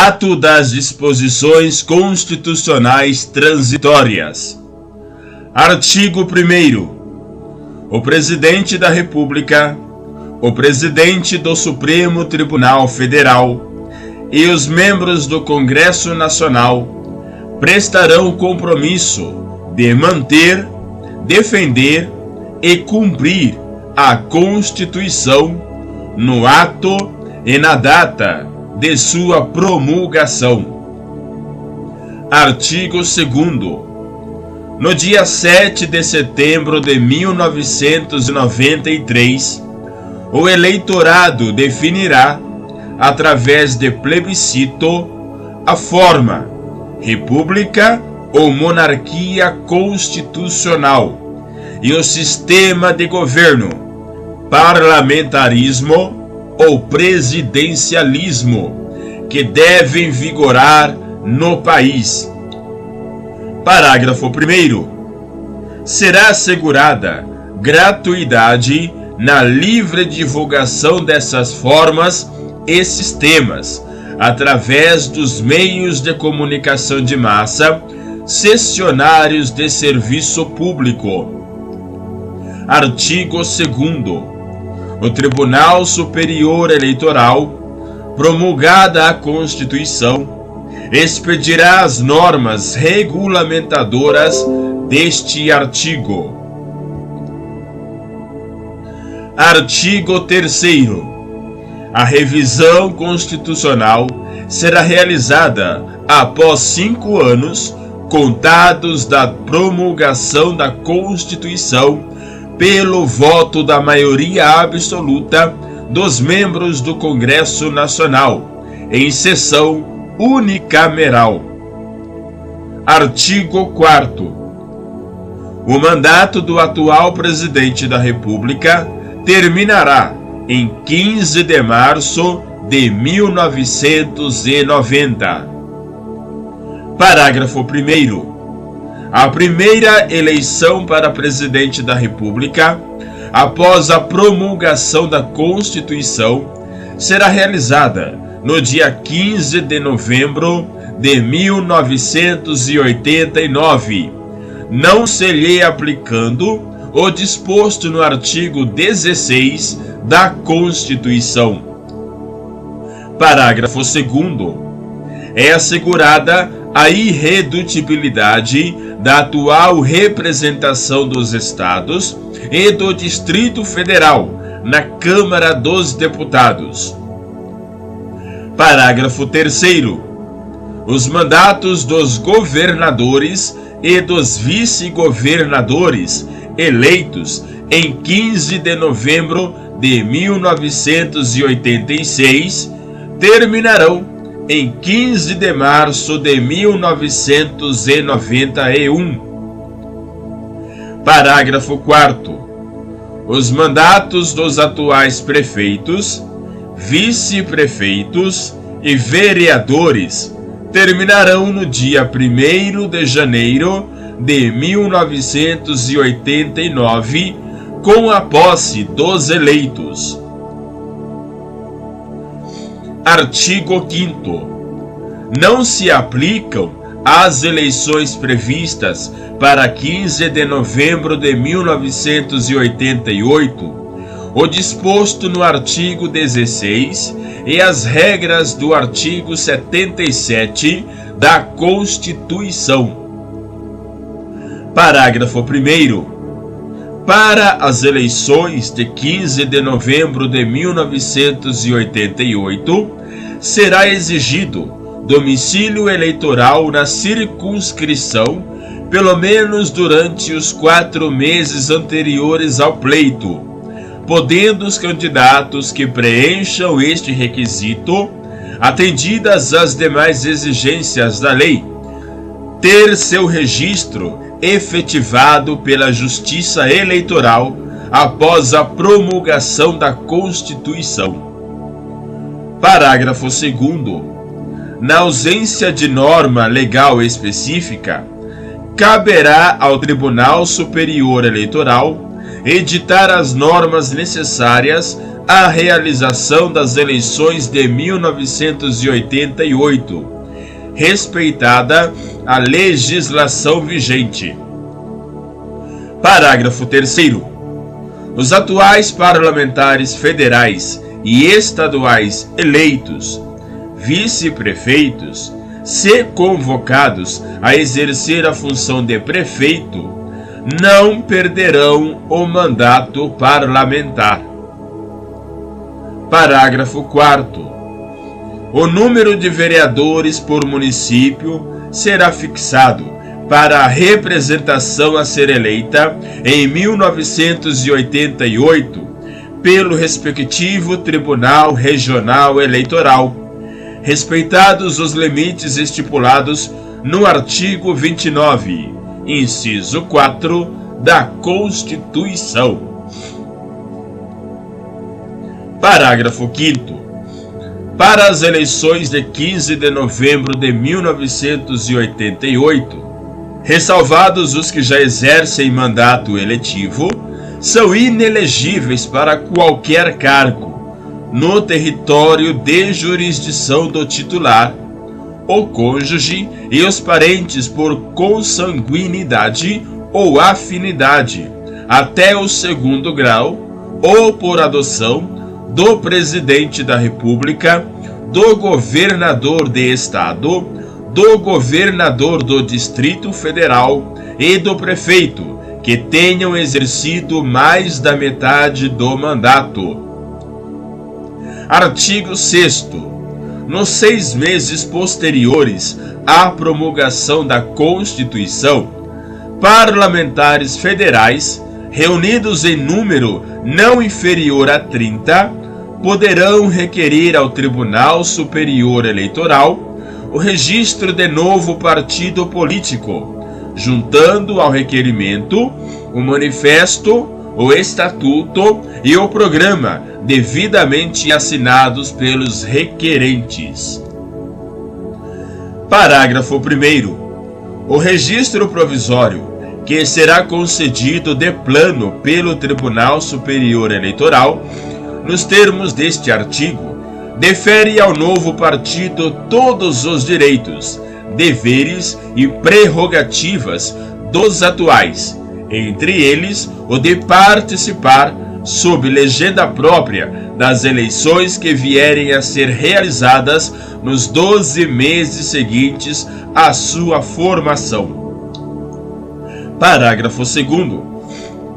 Ato das disposições constitucionais transitórias. Artigo 1º. O Presidente da República, o Presidente do Supremo Tribunal Federal e os membros do Congresso Nacional prestarão compromisso de manter, defender e cumprir a Constituição no ato e na data de sua promulgação. Artigo 2º. No dia 7 de setembro de 1993, o eleitorado definirá, através de plebiscito, a forma, república ou monarquia constitucional e o sistema de governo, parlamentarismo ou presidencialismo, que devem vigorar no país. Parágrafo 1º. Será assegurada gratuidade na livre divulgação dessas formas e sistemas, através dos meios de comunicação de massa, cessionários de serviço público. Artigo 2º. O Tribunal Superior Eleitoral, promulgada a Constituição, expedirá as normas regulamentadoras deste artigo. Artigo 3º. A revisão constitucional será realizada após 5 anos, contados da promulgação da Constituição, pelo voto da maioria absoluta dos membros do Congresso Nacional, em sessão unicameral. Artigo 4º. O mandato do atual Presidente da República terminará em 15 de março de 1990. Parágrafo 1º. A primeira eleição para Presidente da República, após a promulgação da Constituição, será realizada no dia 15 de novembro de 1989, não se lhe aplicando o disposto no artigo 16 da Constituição. Parágrafo 2º. É assegurada a irredutibilidade da atual representação dos Estados e do Distrito Federal na Câmara dos Deputados. Parágrafo 3º. Os mandatos dos governadores e dos vice-governadores eleitos em 15 de novembro de 1986 terminarão em 15 de março de 1991. Parágrafo 4º. Os mandatos dos atuais prefeitos, vice-prefeitos e vereadores terminarão no dia 1º de janeiro de 1989, com a posse dos eleitos. Artigo 5º. Não se aplicam às eleições previstas para 15 de novembro de 1988 o disposto no artigo 16 e as regras do artigo 77 da Constituição. Parágrafo 1º. Para as eleições de 15 de novembro de 1988, será exigido domicílio eleitoral na circunscrição, pelo menos durante os 4 meses anteriores ao pleito, podendo os candidatos que preencham este requisito, atendidas as demais exigências da lei, ter seu registro efetivado pela Justiça Eleitoral após a promulgação da Constituição. Parágrafo 2º. Na ausência de norma legal específica, caberá ao Tribunal Superior Eleitoral editar as normas necessárias à realização das eleições de 1988, respeitada a legislação vigente. Parágrafo 3º. Os atuais parlamentares federais e estaduais eleitos, vice-prefeitos, se convocados a exercer a função de prefeito, não perderão o mandato parlamentar. Parágrafo 4º. O número de vereadores por município será fixado para a representação a ser eleita em 1988 pelo respectivo Tribunal Regional Eleitoral, respeitados os limites estipulados no artigo 29, inciso 4 da Constituição. Parágrafo 5º. Para as eleições de 15 de novembro de 1988, ressalvados os que já exercem mandato eletivo, são inelegíveis para qualquer cargo no território de jurisdição do titular, o cônjuge e os parentes por consanguinidade ou afinidade, até o 2º grau, ou por adoção do Presidente da República, do Governador de Estado, do Governador do Distrito Federal e do Prefeito, que tenham exercido mais da metade do mandato. Artigo 6º. Nos 6 meses posteriores à promulgação da Constituição, parlamentares federais, reunidos em número não inferior a 30, poderão requerer ao Tribunal Superior Eleitoral o registro de novo partido político, juntando ao requerimento o manifesto, o estatuto e o programa devidamente assinados pelos requerentes. Parágrafo 1º. O registro provisório, que será concedido de plano pelo Tribunal Superior Eleitoral, nos termos deste artigo, defere ao novo partido todos os direitos, deveres e prerrogativas dos atuais, entre eles o de participar, sob legenda própria, das eleições que vierem a ser realizadas nos 12 meses seguintes à sua formação. Parágrafo 2º.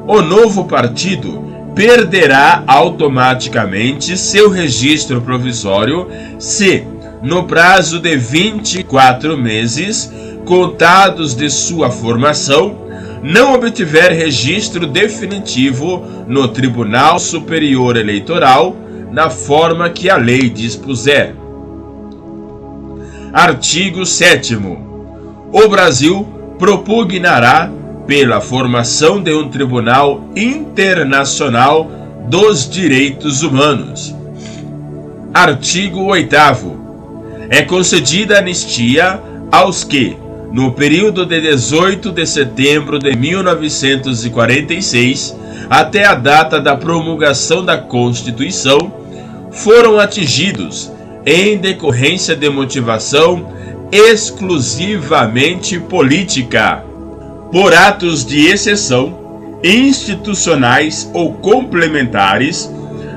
O novo partido perderá automaticamente seu registro provisório se, no prazo de 24 meses, contados de sua formação, não obtiver registro definitivo no Tribunal Superior Eleitoral, na forma que a lei dispuser. Artigo 7º. O Brasil propugnará pela formação de um Tribunal Internacional dos Direitos Humanos. Artigo 8º. É concedida anistia aos que, no período de 18 de setembro de 1946 até a data da promulgação da Constituição, foram atingidos, em decorrência de motivação exclusivamente política, por atos de exceção, institucionais ou complementares,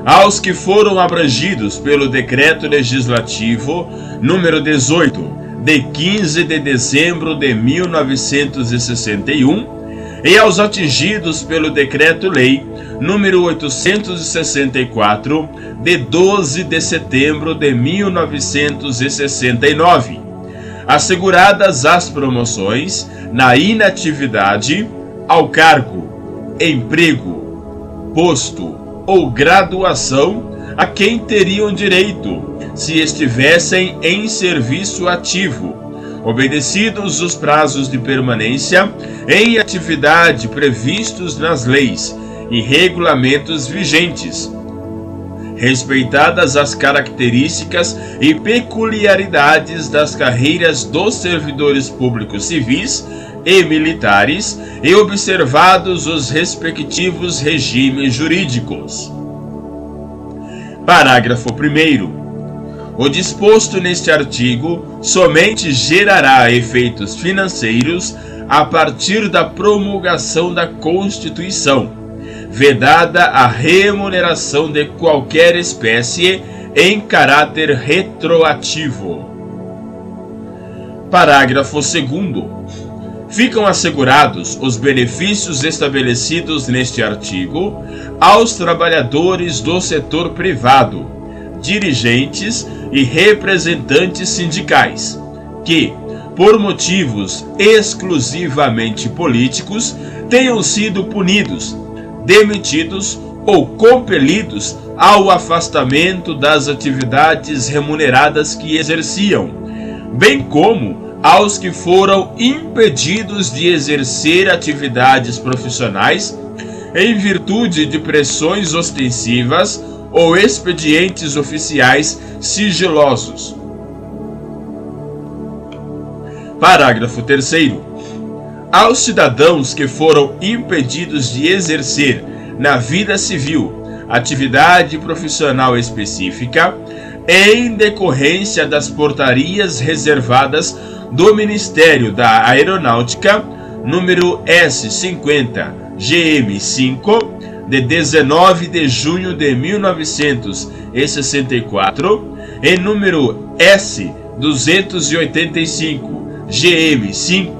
aos que foram abrangidos pelo Decreto Legislativo número 18, de 15 de dezembro de 1961, e aos atingidos pelo Decreto-Lei número 864, de 12 de setembro de 1969, asseguradas as promoções na inatividade, ao cargo, emprego, posto ou graduação a quem teriam direito se estivessem em serviço ativo, obedecidos os prazos de permanência em atividade previstos nas leis e regulamentos vigentes, respeitadas as características e peculiaridades das carreiras dos servidores públicos civis e militares e observados os respectivos regimes jurídicos. Parágrafo 1º. O disposto neste artigo somente gerará efeitos financeiros a partir da promulgação da Constituição, vedada a remuneração de qualquer espécie em caráter retroativo. Parágrafo 2º. Ficam assegurados os benefícios estabelecidos neste artigo aos trabalhadores do setor privado, dirigentes e representantes sindicais, que, por motivos exclusivamente políticos, tenham sido punidos, demitidos ou compelidos ao afastamento das atividades remuneradas que exerciam, bem como aos que foram impedidos de exercer atividades profissionais em virtude de pressões ostensivas ou expedientes oficiais sigilosos. Parágrafo 3º. Aos cidadãos que foram impedidos de exercer na vida civil atividade profissional específica, em decorrência das portarias reservadas do Ministério da Aeronáutica, número S50 GM5, de 19 de junho de 1964, e número S285 GM5,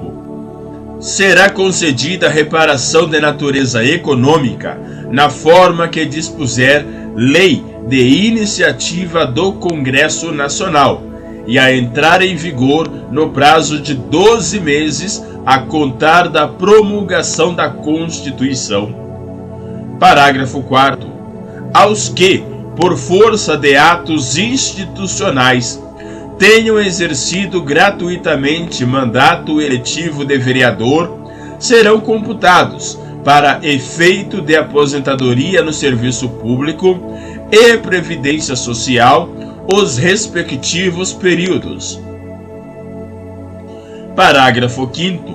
será concedida reparação de natureza econômica na forma que dispuser lei de iniciativa do Congresso Nacional e a entrar em vigor no prazo de 12 meses a contar da promulgação da Constituição. Parágrafo 4º. Aos que, por força de atos institucionais, tenham exercido gratuitamente mandato eletivo de vereador, serão computados, para efeito de aposentadoria no serviço público e previdência social, os respectivos períodos. Parágrafo 5º.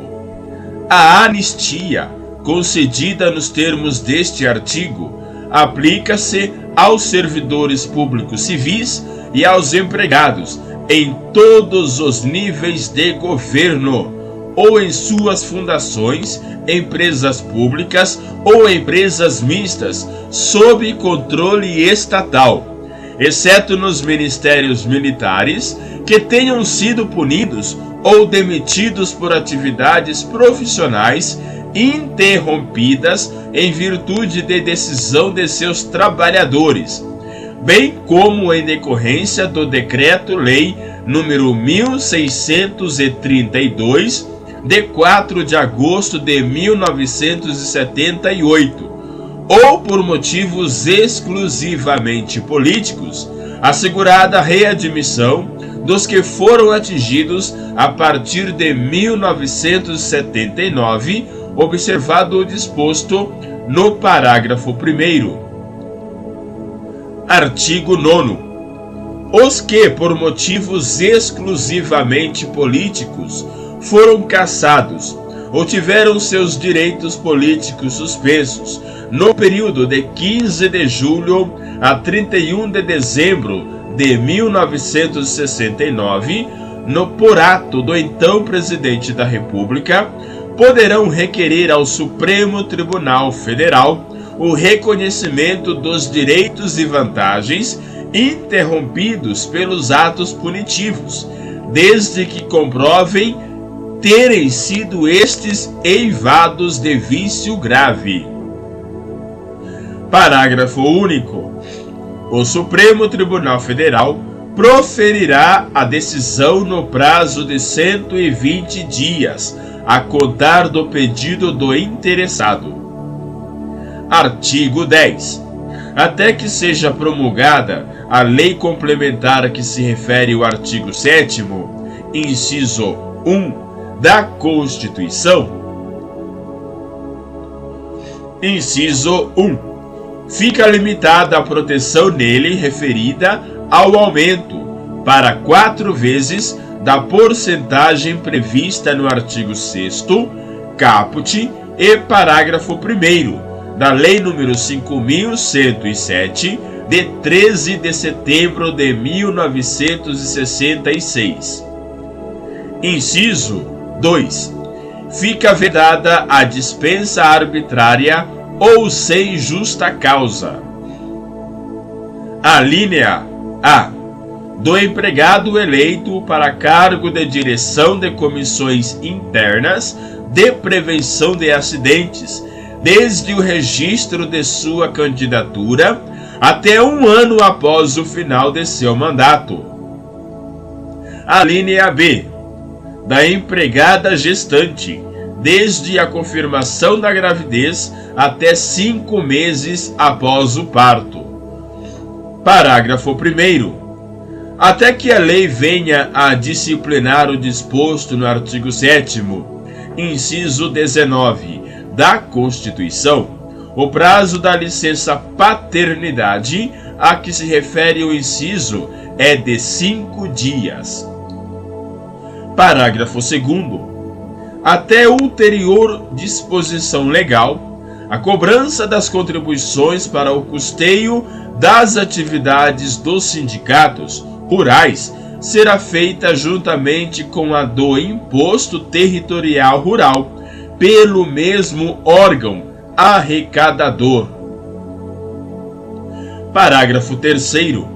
A anistia, concedida nos termos deste artigo, aplica-se aos servidores públicos civis e aos empregados em todos os níveis de governo, ou em suas fundações, empresas públicas ou empresas mistas, sob controle estatal, exceto nos ministérios militares que tenham sido punidos ou demitidos por atividades profissionais interrompidas em virtude de decisão de seus trabalhadores, bem como em decorrência do Decreto-Lei número 1632, de 4 de agosto de 1978, ou por motivos exclusivamente políticos, assegurada a readmissão dos que foram atingidos a partir de 1979, observado o disposto no parágrafo 1º. Artigo 9º. Os que, por motivos exclusivamente políticos, foram cassados ou tiveram seus direitos políticos suspensos no período de 15 de julho a 31 de dezembro de 1969, por ato do então Presidente da República, poderão requerer ao Supremo Tribunal Federal o reconhecimento dos direitos e vantagens interrompidos pelos atos punitivos, desde que comprovem terem sido estes eivados de vício grave. Parágrafo único. O Supremo Tribunal Federal proferirá a decisão no prazo de 120 dias, a contar do pedido do interessado. Artigo 10. Até que seja promulgada a lei complementar a que se refere o artigo 7º, inciso 1, da Constituição. Inciso 1. Fica limitada a proteção nele referida ao aumento, para 4 vezes, da porcentagem prevista no artigo 6º, caput e parágrafo 1º da Lei nº 5.107, de 13 de setembro de 1966. Inciso 2. Fica vedada a dispensa arbitrária ou sem justa causa. Alínea A. Do empregado eleito para cargo de direção de comissões internas de prevenção de acidentes, desde o registro de sua candidatura até 1 ano após o final de seu mandato. Alínea B. Da empregada gestante, desde a confirmação da gravidez até 5 meses após o parto. Parágrafo 1º. Até que a lei venha a disciplinar o disposto no artigo 7º, inciso 19, da Constituição, o prazo da licença paternidade a que se refere o inciso é de 5 dias. Parágrafo 2º. Até ulterior disposição legal, a cobrança das contribuições para o custeio das atividades dos sindicatos rurais será feita juntamente com a do Imposto Territorial Rural pelo mesmo órgão arrecadador. Parágrafo 3º.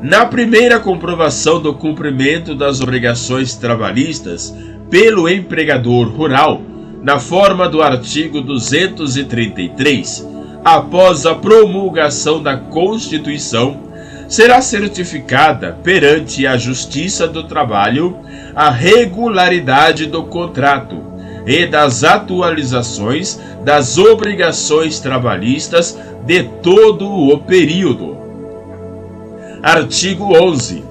Na primeira comprovação do cumprimento das obrigações trabalhistas pelo empregador rural, na forma do artigo 233, após a promulgação da Constituição, será certificada perante a Justiça do Trabalho a regularidade do contrato e das atualizações das obrigações trabalhistas de todo o período. Artigo 11.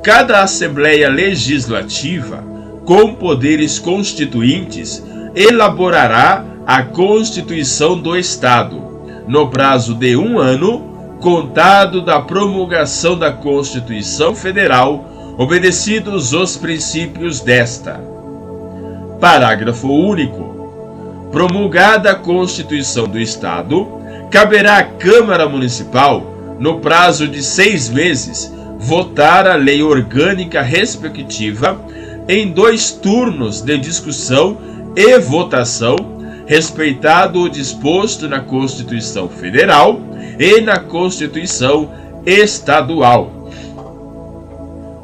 Cada Assembleia Legislativa, com poderes constituintes, elaborará a Constituição do Estado, no prazo de 1 ano, contado da promulgação da Constituição Federal, obedecidos os princípios desta. Parágrafo único. Promulgada a Constituição do Estado, caberá à Câmara Municipal, no prazo de 6 meses, votar a lei orgânica respectiva em 2 turnos de discussão e votação, respeitado o disposto na Constituição Federal e na Constituição Estadual.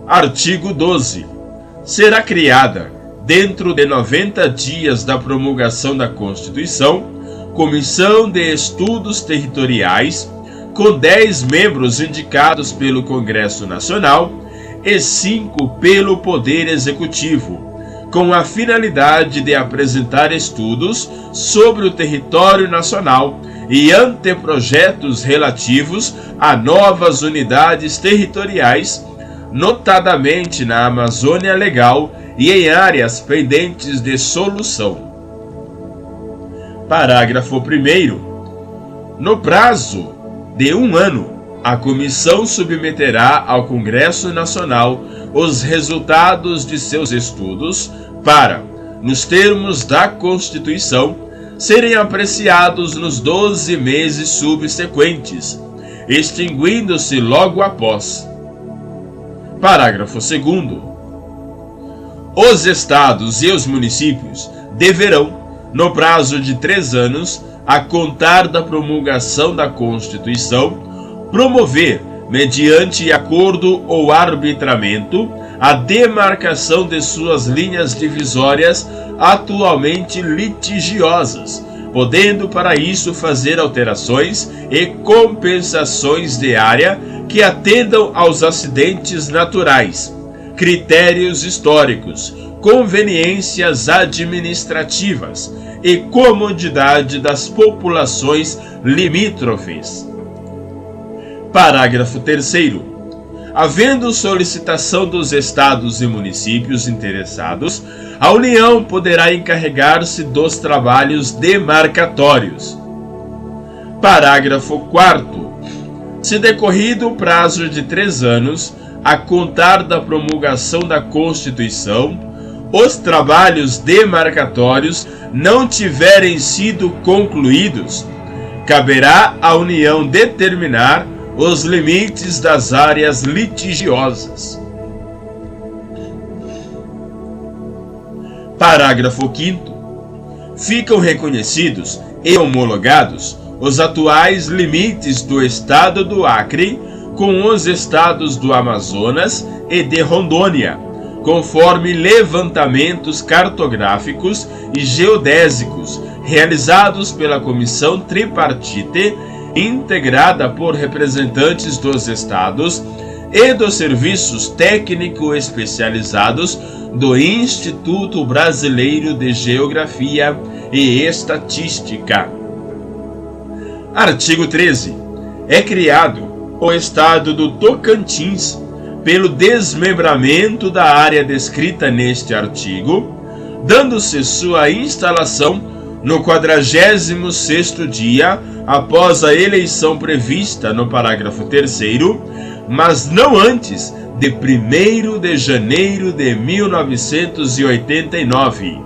Artigo 12. Será criada, dentro de 90 dias da promulgação da Constituição, Comissão de Estudos Territoriais, com 10 membros indicados pelo Congresso Nacional e 5 pelo Poder Executivo, com a finalidade de apresentar estudos sobre o território nacional e anteprojetos relativos a novas unidades territoriais, notadamente na Amazônia Legal e em áreas pendentes de solução. Parágrafo 1º. No prazo de 1 ano, a comissão submeterá ao Congresso Nacional os resultados de seus estudos para, nos termos da Constituição, serem apreciados nos 12 meses subsequentes, extinguindo-se logo após. Parágrafo 2º. Os estados e os municípios deverão, no prazo de 3 anos, a contar da promulgação da Constituição, promover, mediante acordo ou arbitramento, a demarcação de suas linhas divisórias atualmente litigiosas, podendo para isso fazer alterações e compensações de área que atendam aos acidentes naturais, critérios históricos, conveniências administrativas e comodidade das populações limítrofes. Parágrafo 3º. Havendo solicitação dos estados e municípios interessados, a União poderá encarregar-se dos trabalhos demarcatórios. Parágrafo 4º. Se decorrido o prazo de 3 anos, a contar da promulgação da Constituição, os trabalhos demarcatórios não tiverem sido concluídos, caberá à União determinar os limites das áreas litigiosas. Parágrafo 5º. Ficam reconhecidos e homologados os atuais limites do Estado do Acre com os estados do Amazonas e de Rondônia, conforme levantamentos cartográficos e geodésicos realizados pela Comissão Tripartite, integrada por representantes dos estados e dos serviços técnico-especializados do Instituto Brasileiro de Geografia e Estatística. Artigo 13. É criado o Estado do Tocantins pelo desmembramento da área descrita neste artigo, dando-se sua instalação no 46º dia após a eleição prevista no parágrafo 3º, mas não antes de 1º de janeiro de 1989.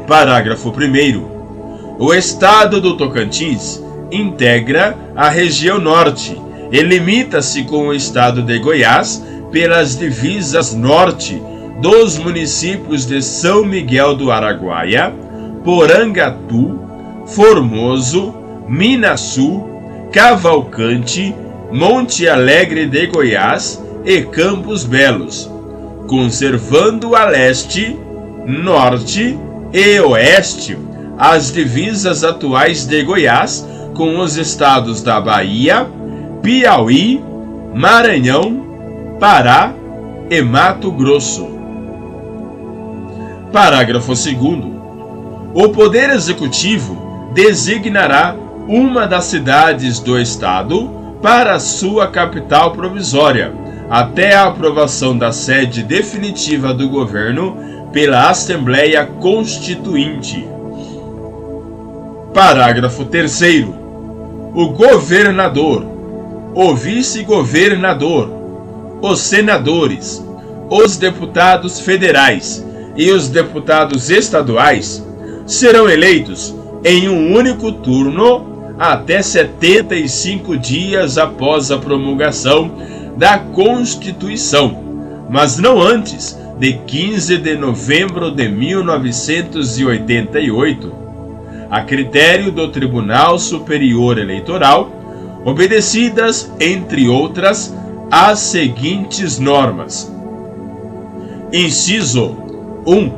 Parágrafo 1º. O Estado do Tocantins integra a região norte e limita-se com o Estado de Goiás pelas divisas norte dos municípios de São Miguel do Araguaia, Porangatu, Formoso, Minasul, Cavalcante, Monte Alegre de Goiás e Campos Belos, conservando a leste, norte e oeste as divisas atuais de Goiás com os estados da Bahia, Piauí, Maranhão, Pará e Mato Grosso. Parágrafo 2º. O Poder Executivo designará uma das cidades do Estado para sua capital provisória, até a aprovação da sede definitiva do governo pela Assembleia Constituinte. Parágrafo 3º. O governador, o vice-governador, os senadores, os deputados federais e os deputados estaduais serão eleitos em um único turno até 75 dias após a promulgação da Constituição, mas não antes de 15 de novembro de 1988, a critério do Tribunal Superior Eleitoral, obedecidas, entre outras, as seguintes normas. Inciso 1.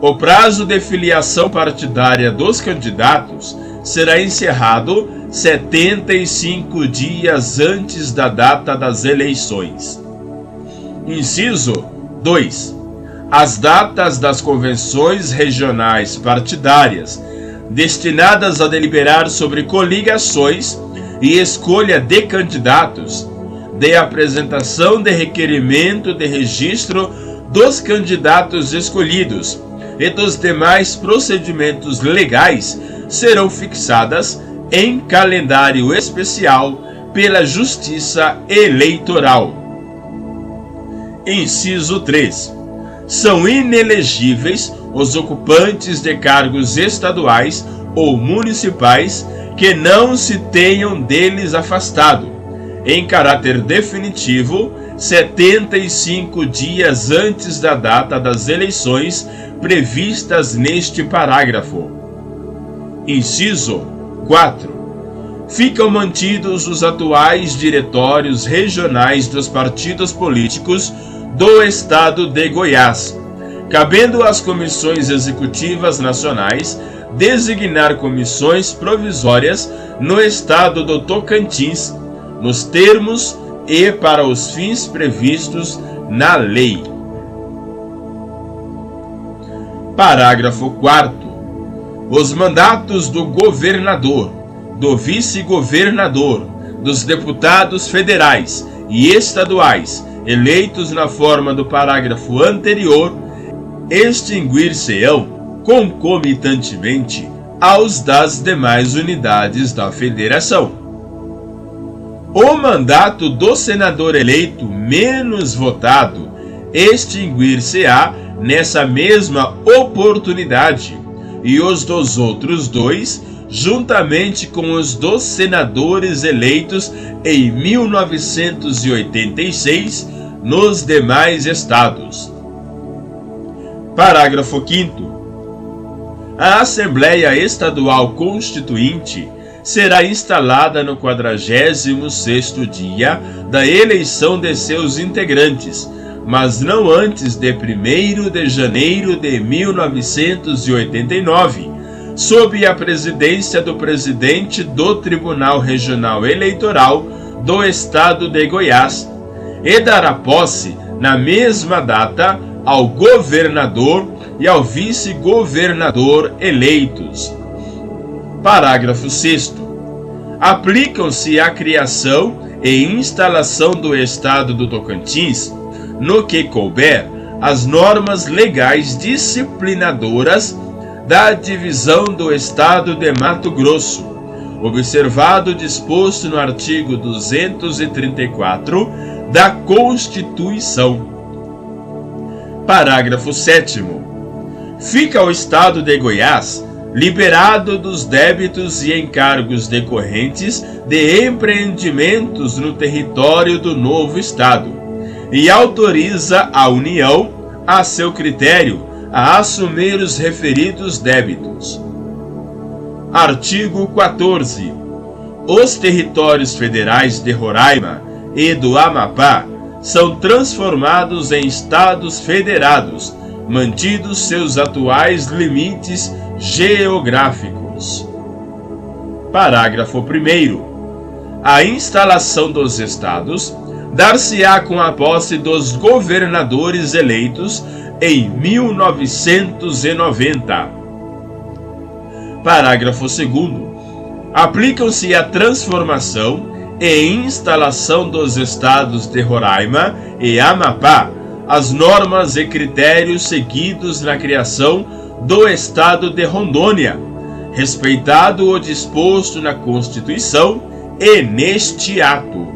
O prazo de filiação partidária dos candidatos será encerrado 75 dias antes da data das eleições. Inciso 2. As datas das convenções regionais partidárias destinadas a deliberar sobre coligações e escolha de candidatos, de apresentação de requerimento de registro dos candidatos escolhidos e dos demais procedimentos legais serão fixadas em calendário especial pela Justiça Eleitoral. Inciso 3. São inelegíveis os ocupantes de cargos estaduais ou municipais que não se tenham deles afastado, em caráter definitivo, 75 dias antes da data das eleições previstas neste parágrafo. Inciso 4. Ficam mantidos os atuais diretórios regionais dos partidos políticos do Estado de Goiás, cabendo às comissões executivas nacionais designar comissões provisórias no Estado do Tocantins, nos termos e para os fins previstos na lei. Parágrafo 4º. Os mandatos do governador, do vice-governador, dos deputados federais e estaduais eleitos na forma do parágrafo anterior extinguir-se-ão concomitantemente aos das demais unidades da Federação. o mandato do senador eleito menos votado extinguir-se-á nessa mesma oportunidade, e os dos outros dois, juntamente com os dos senadores eleitos em 1986 nos demais estados. Parágrafo 5º. A Assembleia Estadual Constituinte será instalada no 46º dia da eleição de seus integrantes, mas não antes de 1º de janeiro de 1989, sob a presidência do presidente do Tribunal Regional Eleitoral do Estado de Goiás, e dará posse, na mesma data, ao governador e ao vice-governador eleitos. Parágrafo 6º. Aplicam-se à criação e instalação do Estado do Tocantins, no que couber, as normas legais disciplinadoras da divisão do Estado de Mato Grosso, observado o disposto no artigo 234 da Constituição. Parágrafo 7º. Fica ao Estado de Goiás liberado dos débitos e encargos decorrentes de empreendimentos no território do novo Estado, e autoriza a União, a seu critério, a assumir os referidos débitos. Artigo 14. Os territórios federais de Roraima e do Amapá são transformados em estados federados, mantidos seus atuais limites geográficos. Parágrafo 1º. A instalação dos estados dar-se-á com a posse dos governadores eleitos em 1990. Parágrafo 2º. Aplicam-se à transformação e instalação dos estados de Roraima e Amapá as normas e critérios seguidos na criação do Estado de Rondônia, respeitado o disposto na Constituição e neste ato.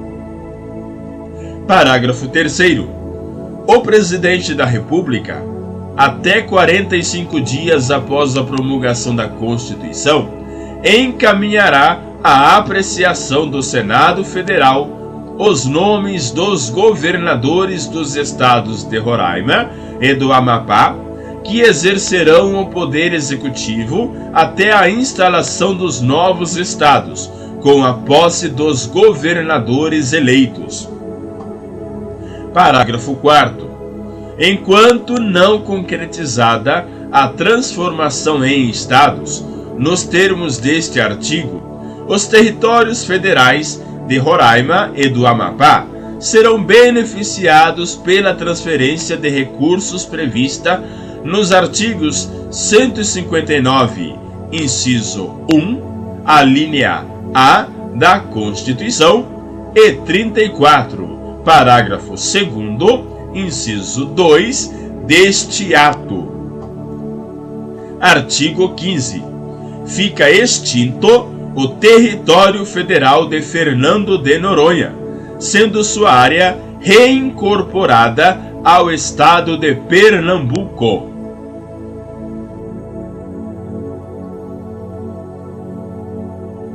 Parágrafo 3º. O Presidente da República, até 45 dias após a promulgação da Constituição, encaminhará à apreciação do Senado Federal os nomes dos governadores dos estados de Roraima e do Amapá, que exercerão o poder executivo até a instalação dos novos estados, com a posse dos governadores eleitos. Parágrafo 4º. Enquanto não concretizada a transformação em estados, nos termos deste artigo, os territórios federais de Roraima e do Amapá serão beneficiados pela transferência de recursos prevista nos artigos 159, inciso 1, a linha A da Constituição, e 34, parágrafo 2º, inciso 2, deste ato. Artigo 15. Fica extinto o território federal de Fernando de Noronha, sendo sua área reincorporada ao estado de Pernambuco.